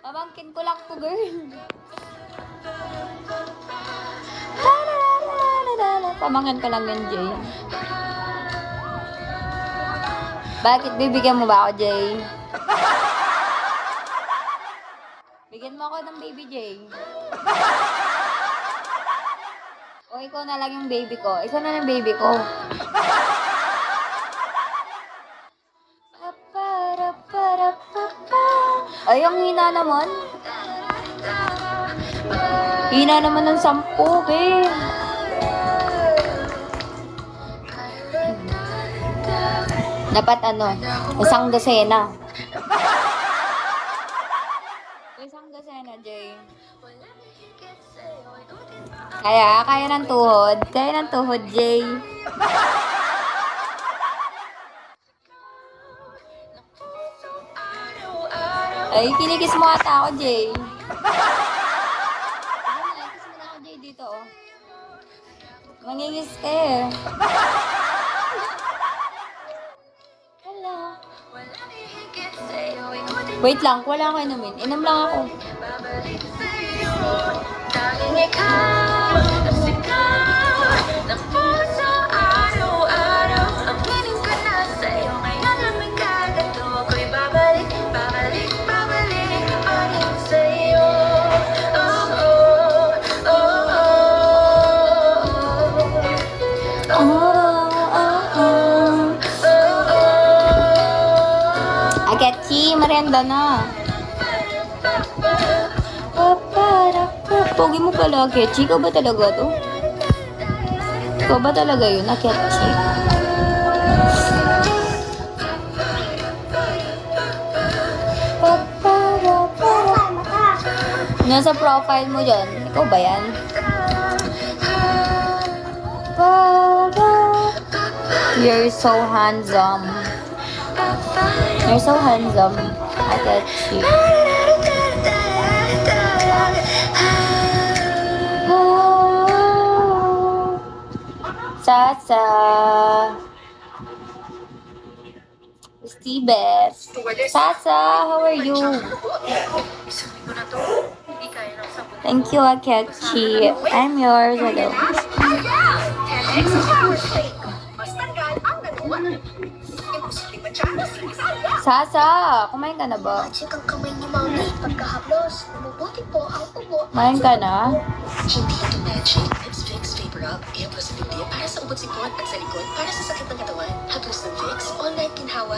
Pamangkin ko lang to, girl. Pamangkin ko lang yun, Jay. Bakit bibigyan mo ba ako, Jay? Bigyan mo ako ng baby, Jay. O, ikaw na lang yung baby ko. Ikaw na lang baby ko. Ay, ang hina naman. Hina naman ng 10, eh. Dapat isang dosena. Isang dosena, Jay. Kaya ng tuhod. Kaya ng tuhod, Jay. Ay, kinikis mo ata ako, Jay. Kiss mo na ako, Jay, dito, oh. Mangingis ka, eh. Hello. Wait lang, wala akong inumin. Inom lang ako. Akechi, merienda na. Pogi mo pala, Akechi. Ikaw ba talaga to? Ikaw ba talaga yun, Akechi? Nasa profile mo dyan. Ikaw ba yan? You're so handsome. You're so handsome, Akechi. Sasa. Steven. Sasa, how are you? Thank you, Akechi. I'm yours. Hello. Sasa, kumain ka na ba? Kumain ka na? Hindi ito magic. It's Vicks Vapor Rub. Iyan po sa Biblia para sa ubot sipon at sa likod para sa sakit ng katawan. Haplos ng Vicks, all night ginhawa.